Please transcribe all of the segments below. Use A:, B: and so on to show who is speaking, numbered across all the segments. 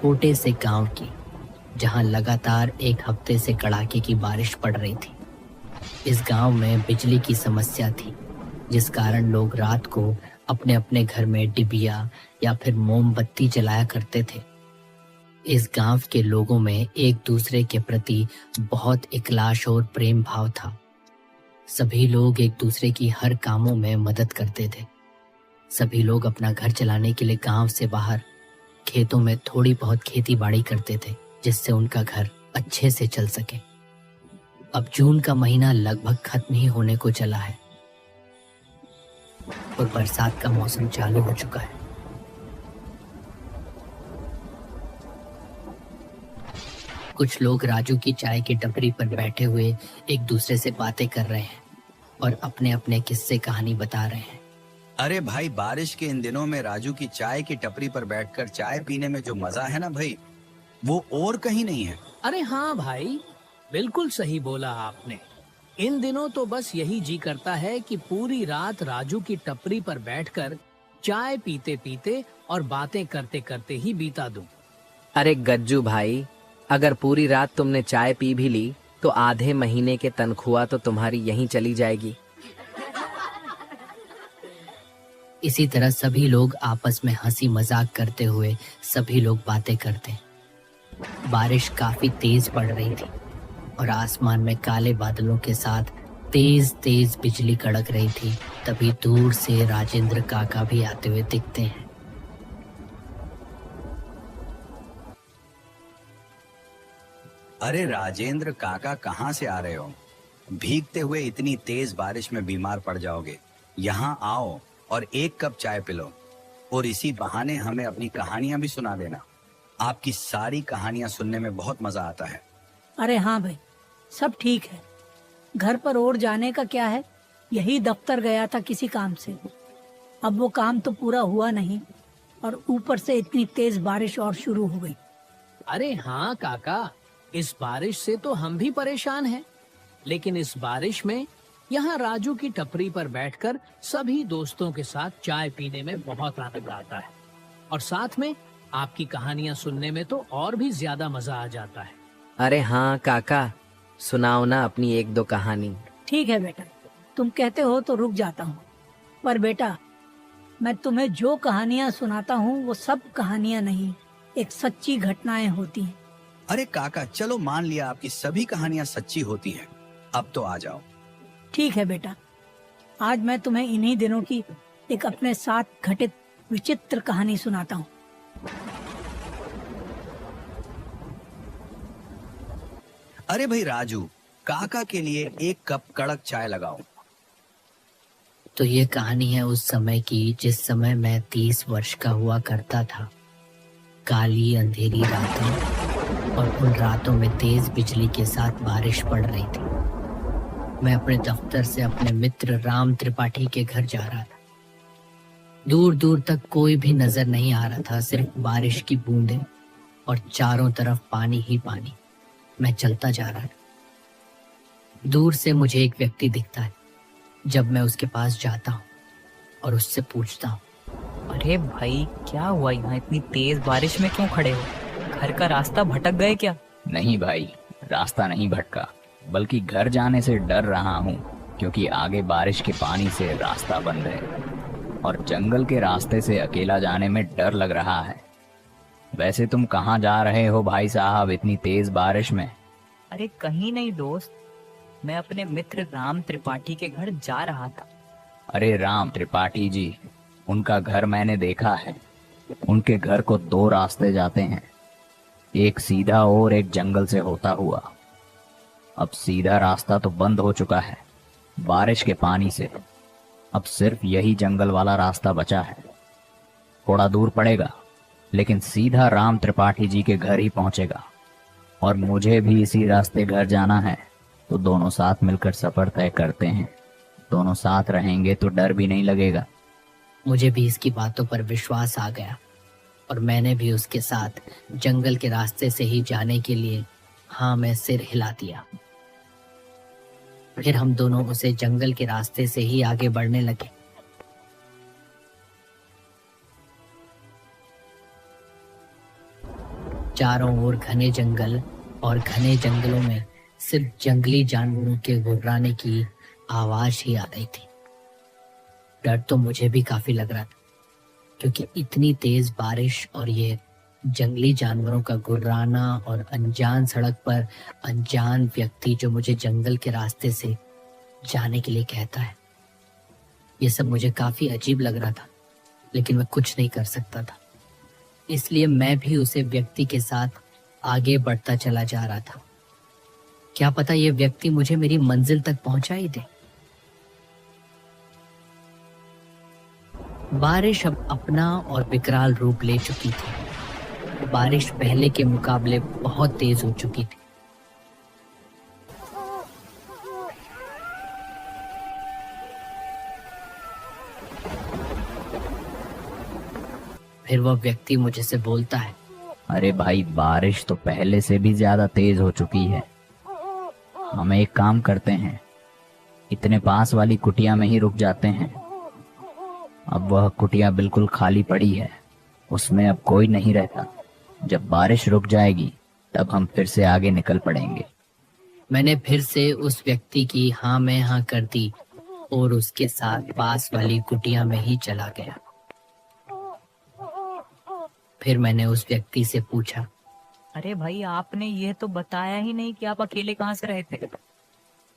A: छोटे से गांव की, जहां लगातार एक हफ्ते से कड़ाके की बारिश पड़ रही थी। इस गांव में बिजली की समस्या थी, जिस कारण लोग रात को अपने अपने घर में डिबिया या फिर मोमबत्ती जलाया करते थे। इस गांव के लोगों में एक दूसरे के प्रति बहुत इखलास और प्रेम भाव था। सभी लोग एक दूसरे की हर कामों में मदद करते थे। सभी लोग अपना घर चलाने के लिए गांव से बाहर खेतों में थोड़ी बहुत खेती बाड़ी करते थे, जिससे उनका घर अच्छे से चल सके। अब जून का महीना लगभग खत्म ही होने को चला है और बरसात का मौसम चालू हो चुका है। कुछ लोग राजू की चाय की टपरी पर बैठे हुए एक दूसरे से बातें कर रहे हैं और अपने अपने किस्से कहानी बता रहे हैं।
B: अरे भाई, बारिश के इन दिनों में राजू की चाय की टपरी पर बैठकर चाय पीने में जो मजा है ना भाई, वो और कहीं नहीं है।
C: अरे हाँ भाई, बिल्कुल सही बोला आपने। इन दिनों तो बस यही जी करता है कि पूरी रात राजू की टपरी पर बैठकर चाय पीते पीते और बातें करते करते ही बीता दूं।
D: अरे गज्जू भाई, अगर पूरी रात तुमने चाय पी भी ली तो आधे महीने के तनख्वाह तो तुम्हारी यहीं चली जाएगी।
A: इसी तरह सभी लोग आपस में हंसी मजाक करते हुए सभी लोग बातें करते। बारिश काफी तेज पड़ रही थी और आसमान में काले बादलों के साथ तेज तेज बिजली कड़क रही थी। तभी दूर से राजेंद्र काका भी आते हुए दिखते हैं।
B: अरे राजेंद्र काका, कहाँ से आ रहे हो? भीगते हुए इतनी तेज बारिश में बीमार पड़ जाओगे। यहाँ आओ और एक कप चाय पिलो और इसी बहाने हमें अपनी कहानियां भी सुना देना। आपकी सारी कहानियां सुनने में बहुत मजा आता है।
E: अरे हाँ भाई, सब ठीक है। घर पर और जाने का क्या है, यही दफ्तर गया था किसी काम से। अब वो काम तो पूरा हुआ नहीं और ऊपर से इतनी तेज बारिश और शुरू हो गई।
C: अरे हाँ काका, इस बारिश से तो हम भी परेशान हैं, लेकिन इस बारिश में यहाँ राजू की टपरी पर बैठकर सभी दोस्तों के साथ चाय पीने में बहुत आनंद आता है और साथ में आपकी कहानियां सुनने में तो और भी ज्यादा मजा आ जाता है।
D: अरे हाँ काका, सुनाओ ना अपनी एक दो कहानी।
E: ठीक है बेटा, तुम कहते हो तो रुक जाता हूँ। पर बेटा, मैं तुम्हें जो कहानियाँ सुनाता हूँ वो सब कहानियाँ नहीं, एक सच्ची घटनाएं होती हैं।
B: अरे काका, चलो मान लिया आपकी सभी कहानियां सच्ची होती हैं। अब तो आ जाओ।
E: ठीक है बेटा, आज मैं तुम्हें इन्हीं दिनों की एक अपने साथ घटित विचित्र कहानी सुनाता हूँ।
B: अरे भाई राजू, काका के लिए एक कप कड़क चाय लगाओ।
A: तो ये कहानी है उस समय की जिस समय मैं 30 वर्ष का हुआ करता था। काली अंधेरी रातें और उन रातों में तेज बिजली के साथ बारिश पड़ रही थी। मैं अपने दफ्तर से अपने मित्र राम त्रिपाठी के घर जा रहा था। दूर दूर तक कोई भी नजर नहीं आ रहा था, सिर्फ बारिश की बूंदें और चारों तरफ पानी ही पानी। मैं चलता जा रहा था। दूर से मुझे एक व्यक्ति दिखता है। जब मैं उसके पास जाता हूँ और उससे पूछता हूँ,
F: अरे भाई, क्या हुआ? यहाँ इतनी तेज बारिश में क्यों खड़े हो? घर का रास्ता भटक गए क्या?
G: नहीं भाई, रास्ता नहीं भटका, बल्कि घर जाने से डर रहा हूँ, क्योंकि आगे बारिश के पानी से रास्ता बंद है और जंगल के रास्ते से अकेला जाने में डर लग रहा है। वैसे तुम कहाँ जा रहे हो भाई साहब इतनी तेज बारिश में?
F: अरे कहीं नहीं दोस्त, मैं अपने मित्र राम त्रिपाठी के घर जा रहा था।
G: अरे राम त्रिपाठी जी, उनका घर मैंने देखा है। उनके घर को 2 रास्ते जाते हैं, एक सीधा और एक जंगल से होता हुआ। अब सीधा रास्ता तो बंद हो चुका है बारिश के पानी से। अब सिर्फ यही जंगल वाला रास्ता बचा है। थोड़ा दूर पड़ेगा, लेकिन सीधा राम त्रिपाठी जी के घर ही पहुंचेगा और मुझे भी इसी रास्ते घर जाना है। तो दोनों साथ मिलकर सफर तय करते हैं। दोनों साथ रहेंगे तो डर भी नहीं लगेगा।
A: मुझे भी इसकी बातों पर विश्वास आ गया और मैंने भी उसके साथ जंगल के रास्ते से ही जाने के लिए हाँ में सिर हिला दिया। फिर हम दोनों उसे जंगल के रास्ते से ही आगे बढ़ने लगे। चारों ओर घने जंगल और घने जंगलों में सिर्फ जंगली जानवरों के गुर्राने की आवाज ही आ रही थी। डर तो मुझे भी काफी लग रहा था, क्योंकि इतनी तेज बारिश और ये जंगली जानवरों का गुर्राना और अनजान सड़क पर अनजान व्यक्ति जो मुझे जंगल के रास्ते से जाने के लिए कहता है, ये सब मुझे काफी अजीब लग रहा था, लेकिन मैं कुछ नहीं कर सकता था। इसलिए मैं भी उसे व्यक्ति के साथ आगे बढ़ता चला जा रहा था। क्या पता ये व्यक्ति मुझे मेरी मंजिल तक पहुंचा ही दे। बारिश अब अपना और विकराल रूप ले चुकी थी। बारिश पहले के मुकाबले बहुत तेज हो चुकी थी। फिर वह व्यक्ति मुझे से बोलता है,
G: अरे भाई, बारिश तो पहले से भी ज्यादा तेज हो चुकी है। हम एक काम करते हैं, इतने पास वाली कुटिया में ही रुक जाते हैं। अब वह कुटिया बिल्कुल खाली पड़ी है, उसमें अब कोई नहीं रहता। जब बारिश रुक जाएगी तब हम फिर से आगे निकल पड़ेंगे।
A: मैंने फिर से उस व्यक्ति की हाँ में हाँ कर दी और उसके साथ पास वाली कुटिया में ही चला गया। फिर मैंने उस व्यक्ति से पूछा,
F: अरे भाई, आपने ये तो बताया ही नहीं कि आप अकेले कहाँ से रहे थे।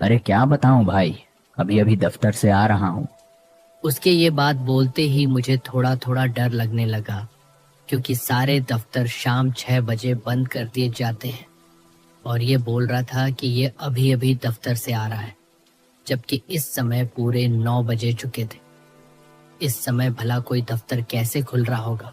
G: अरे क्या बताऊं भाई, अभी अभी दफ्तर से आ रहा हूँ।
A: उसके ये बात बोलते ही मुझे थोड़ा थोड़ा डर लगने लगा, क्योंकि सारे दफ्तर शाम 6 बजे बंद कर दिए जाते हैं और ये बोल रहा था कि ये अभी अभी दफ्तर से आ रहा है, जबकि इस समय पूरे 9 बजे चुके थे। इस समय भला कोई दफ्तर कैसे खुल रहा होगा?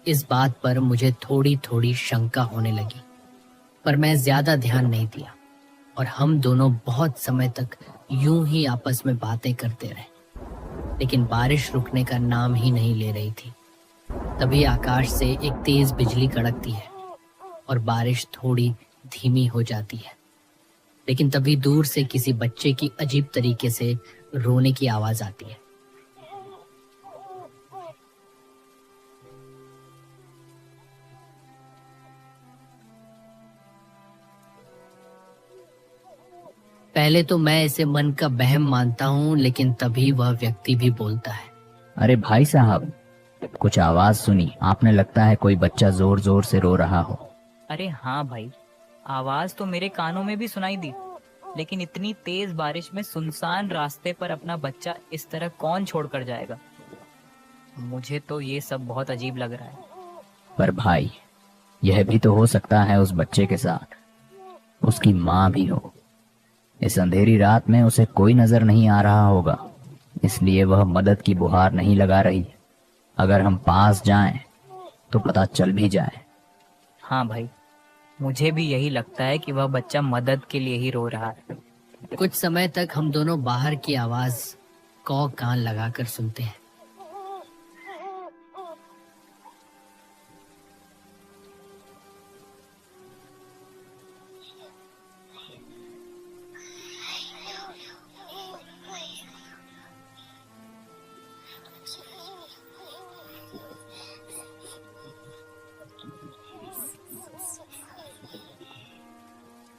A: इस बात पर मुझे थोड़ी थोड़ी शंका होने लगी, पर मैं ज्यादा ध्यान नहीं दिया और हम दोनों बहुत समय तक यूं ही आपस में बातें करते रहे। लेकिन बारिश रुकने का नाम ही नहीं ले रही थी। तभी आकाश से एक तेज बिजली कड़कती है और बारिश थोड़ी धीमी हो जाती है। लेकिन तभी दूर से किसी बच्चे की अजीब तरीके से रोने की आवाज आती है। पहले तो मैं इसे मन का बहम मानता हूँ, लेकिन तभी वह व्यक्ति भी बोलता है,
G: अरे भाई साहब, कुछ आवाज सुनी आपने, लगता है कोई बच्चा जोर जोर से रो रहा हो।
F: अरे हाँ भाई, आवाज तो मेरे कानों में भी सुनाई दी, लेकिन इतनी तेज बारिश में सुनसान रास्ते पर अपना बच्चा इस तरह कौन छोड़कर जाएगा? मुझे तो ये सब बहुत अजीब लग रहा है।
G: पर भाई, यह भी तो हो सकता है उस बच्चे के साथ उसकी माँ भी हो। इस अंधेरी रात में उसे कोई नजर नहीं आ रहा होगा, इसलिए वह मदद की गुहार नहीं लगा रही। अगर हम पास जाएं तो पता चल भी जाए।
F: हाँ भाई, मुझे भी यही लगता है कि वह बच्चा मदद के लिए ही रो रहा है।
A: कुछ समय तक हम दोनों बाहर की आवाज कौ कान लगाकर सुनते हैं।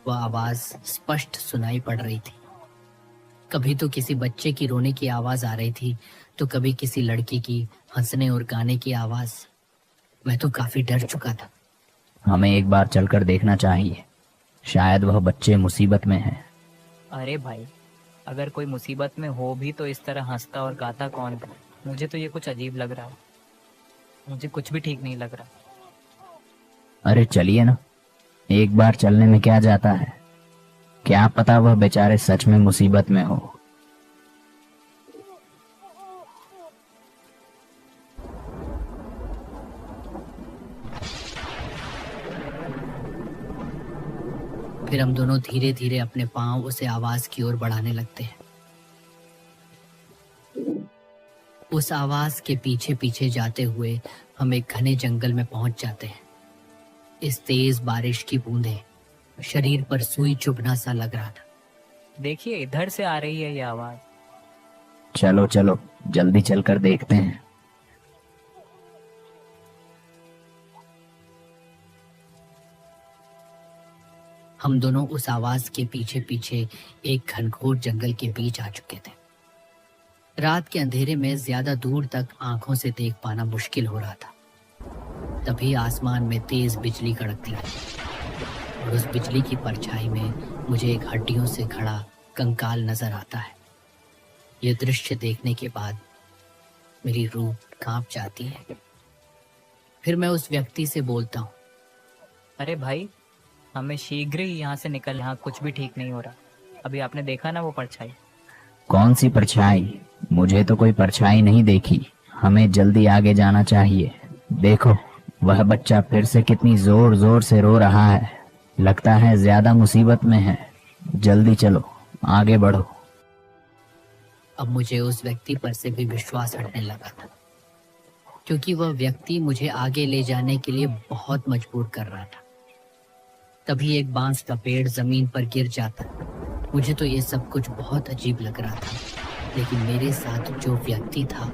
A: वह आवाज स्पष्ट सुनाई पड़ रही थी। कभी तो किसी बच्चे की रोने की आवाज आ रही थी, तो कभी किसी लड़की की हंसने और गाने की आवाज। मैं तो काफी डर चुका था।
G: हमें एक बार चलकर देखना चाहिए, शायद वह बच्चे मुसीबत में हैं।
F: अरे भाई, अगर कोई मुसीबत में हो भी तो इस तरह हंसता और गाता कौन? मुझे तो ये कुछ अजीब लग रहा है। मुझे कुछ भी ठीक नहीं लग रहा।
G: अरे चलिए ना, एक बार चलने में क्या जाता है, क्या पता वह बेचारे सच में मुसीबत में हो।
A: फिर हम दोनों धीरे धीरे अपने पांव उसे आवाज की ओर बढ़ाने लगते हैं। उस आवाज के पीछे पीछे जाते हुए हम एक घने जंगल में पहुंच जाते हैं। इस तेज बारिश की बूंदें शरीर पर सुई चुभना सा लग रहा था।
F: देखिए, इधर से आ रही है ये आवाज।
G: चलो चलो, जल्दी चलकर देखते हैं।
A: हम दोनों उस आवाज के पीछे पीछे एक घनघोर जंगल के बीच आ चुके थे। रात के अंधेरे में ज्यादा दूर तक आंखों से देख पाना मुश्किल हो रहा था। तभी आसमान में तेज बिजली कड़कती है और उस बिजली की परछाई में मुझे एक हड्डियों से खड़ा कंकाल नजर आता है। यह दृश्य देखने के बाद मेरी रूह कांप जाती है। फिर मैं उस व्यक्ति से बोलता हूँ,
F: अरे भाई, हमें शीघ्र ही यहाँ से निकल, यहाँ कुछ भी ठीक नहीं हो रहा। अभी आपने देखा ना वो परछाई?
G: कौन सी परछाई? मुझे तो कोई परछाई नहीं देखी। हमें जल्दी आगे जाना चाहिए। देखो, वह बच्चा फिर से कितनी जोर जोर से रो रहा है। लगता है ज्यादा मुसीबत में है। जल्दी चलो, आगे बढ़ो।
A: अब मुझे उस व्यक्ति पर से भी विश्वास हटने लगा था, क्योंकि वह व्यक्ति मुझे आगे ले जाने के लिए बहुत मजबूर कर रहा था। तभी एक बांस का पेड़ जमीन पर गिर जाता। मुझे तो ये सब कुछ बहुत अजीब लग रहा था, लेकिन मेरे साथ जो व्यक्ति था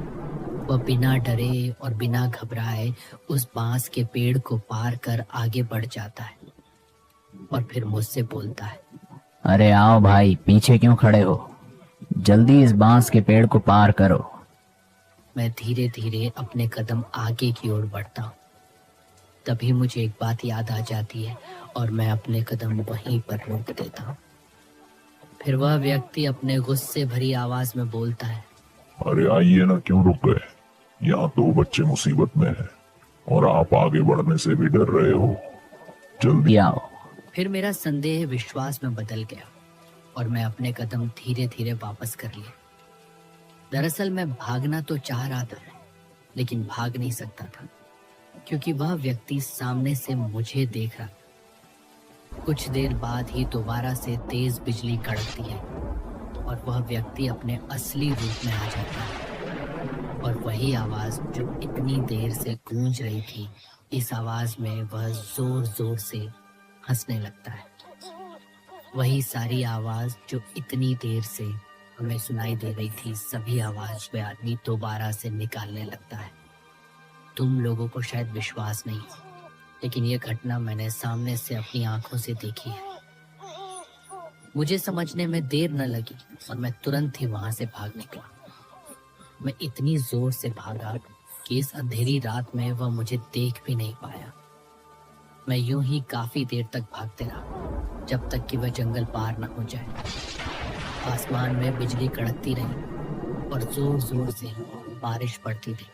A: वह बिना डरे और बिना घबराए उस बांस के पेड़ को पार कर आगे बढ़ जाता है और फिर मुझसे बोलता है,
G: अरे आओ भाई, पीछे क्यों खड़े हो? जल्दी इस बांस के पेड़ को पार करो।
A: मैं धीरे धीरे अपने कदम आगे की ओर बढ़ता हूँ। तभी मुझे एक बात याद आ जाती है और मैं अपने कदम वहीं पर रोक देता हूँ। फिर वह व्यक्ति अपने गुस्से भरी आवाज में बोलता है,
H: अरे आइए ना, क्यों रुक गए? यहाँ 2 बच्चे मुसीबत में हैं और आप आगे बढ़ने से भी डर रहे हो। जल्दी
G: आओ।
A: फिर मेरा संदेह विश्वास में बदल गया और मैं अपने कदम धीरे धीरे वापस कर लिए। दरअसल मैं भागना तो चाह रहा था, लेकिन भाग नहीं सकता था, क्योंकि वह व्यक्ति सामने से मुझे देख रहा था। कुछ देर बाद ही दोबारा से तेज बिजली कड़कती है और वह व्यक्ति अपने असली रूप में आ जाता है। और वही आवाज जो इतनी देर से गूंज रही थी, इस आवाज में वह जोर जोर से हंसने लगता है। वही सारी आवाज जो इतनी देर से हमें सुनाई दे रही थी, सभी आवाज वह आदमी दोबारा से निकालने लगता है। तुम लोगों को शायद विश्वास नहीं, लेकिन यह घटना मैंने सामने से अपनी आंखों से देखी है। मुझे समझने में देर न लगी और मैं तुरंत ही वहां से भाग निकला। मैं इतनी जोर से भागा कि इस अंधेरी रात में वह मुझे देख भी नहीं पाया। मैं यूं ही काफी देर तक भागते रहा, जब तक कि वह जंगल पार न हो जाए। आसमान में बिजली कड़कती रही और जोर जोर से बारिश पड़ती थी।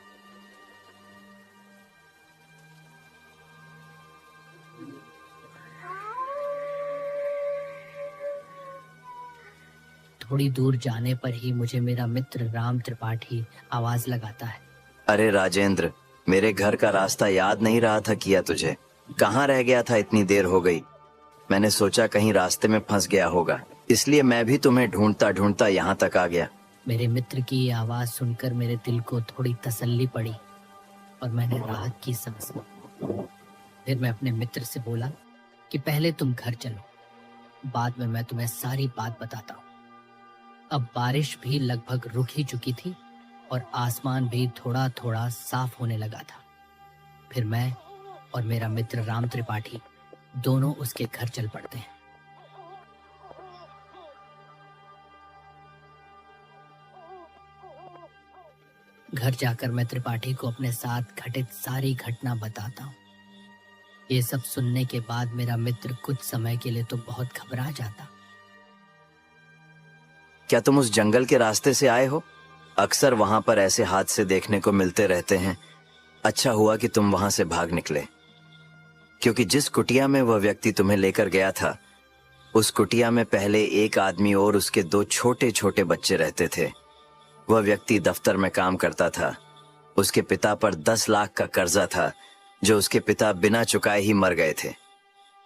A: थोड़ी दूर जाने पर ही मुझे मेरा मित्र राम त्रिपाठी आवाज लगाता है,
I: अरे राजेंद्र, मेरे घर का रास्ता याद नहीं रहा था किया तुझे? कहाँ रह गया था? इतनी देर हो गई। मैंने सोचा कहीं रास्ते में फंस गया होगा, इसलिए मैं भी तुम्हें ढूंढता ढूंढता यहाँ तक आ गया।
A: मेरे मित्र की ये आवाज सुनकर मेरे दिल को थोड़ी तसल्ली पड़ी और मैंने राहत की सांस ली। फिर मैं अपने मित्र से बोला कि पहले तुम घर चलो, बाद में मैं तुम्हें सारी बात बताता हूँ। अब बारिश भी लगभग रुक ही चुकी थी और आसमान भी थोड़ा थोड़ा साफ होने लगा था। फिर मैं और मेरा मित्र राम त्रिपाठी दोनों उसके घर चल पड़ते हैं। घर जाकर मैं त्रिपाठी को अपने साथ घटित सारी घटना बताता हूँ। ये सब सुनने के बाद मेरा मित्र कुछ समय के लिए तो बहुत घबरा जाता।
I: क्या तुम उस जंगल के रास्ते से आए हो? अक्सर वहां पर ऐसे हादसे देखने को मिलते रहते हैं। अच्छा हुआ कि तुम वहां से भाग निकले, क्योंकि जिस कुटिया में वह व्यक्ति तुम्हें लेकर गया था, उस कुटिया में पहले एक आदमी और उसके 2 छोटे छोटे बच्चे रहते थे। वह व्यक्ति दफ्तर में काम करता था। उसके पिता पर 10 लाख का कर्जा था, जो उसके पिता बिना चुकाए ही मर गए थे।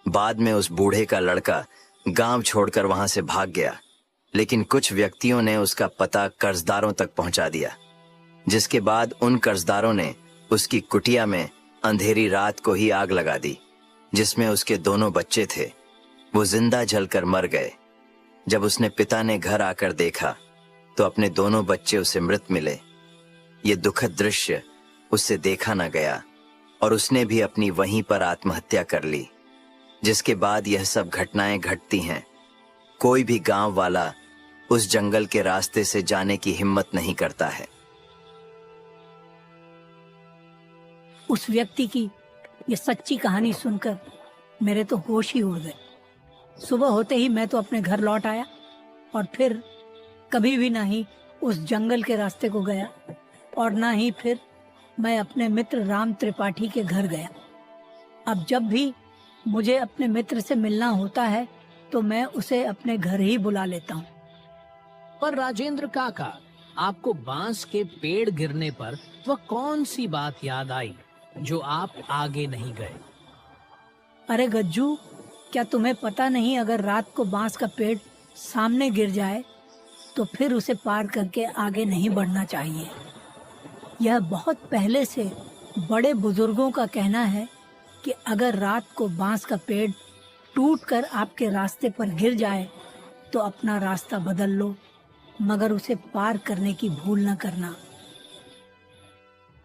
I: बाद में उस बूढ़े का लड़का गांव छोड़कर वहां से भाग गया, लेकिन कुछ व्यक्तियों ने उसका पता कर्जदारों तक पहुंचा दिया, जिसके बाद उन कर्जदारों ने उसकी कुटिया में अंधेरी रात को ही आग लगा दी, जिसमें उसके दोनों बच्चे थे। वो जिंदा जलकर मर गए। जब उसने पिता ने घर आकर देखा तो अपने दोनों बच्चे उसे मृत मिले। ये दुखद दृश्य उससे देखा न गया और उसने भी अपनी वहीं पर आत्महत्या कर ली। जिसके बाद यह सब घटनाएं घटती हैं। कोई भी गांव वाला उस जंगल के रास्ते से जाने की हिम्मत नहीं करता है।
E: उस व्यक्ति की ये सच्ची कहानी सुनकर मेरे तो होश ही उड़ गए। सुबह होते ही मैं तो अपने घर लौट आया और फिर कभी भी ना ही उस जंगल के रास्ते को गया और ना ही फिर मैं अपने मित्र राम त्रिपाठी के घर गया। अब जब भी मुझे अपने मित्र से मिलना होता है तो मैं उसे अपने घर ही बुला लेता हूँ।
C: पर राजेंद्र काका, आपको बांस के पेड़ गिरने पर वह कौन सी बात याद आई जो आप आगे नहीं गए?
E: अरे गज्जू, क्या तुम्हें पता नहीं, अगर रात को बांस का पेड़ सामने गिर जाए तो फिर उसे पार करके आगे नहीं बढ़ना चाहिए। यह बहुत पहले से बड़े बुजुर्गों का कहना है कि अगर रात को बांस का पेड़ टूटकर आपके रास्ते पर गिर जाए तो अपना रास्ता बदल लो, मगर उसे पार करने की भूल न करना।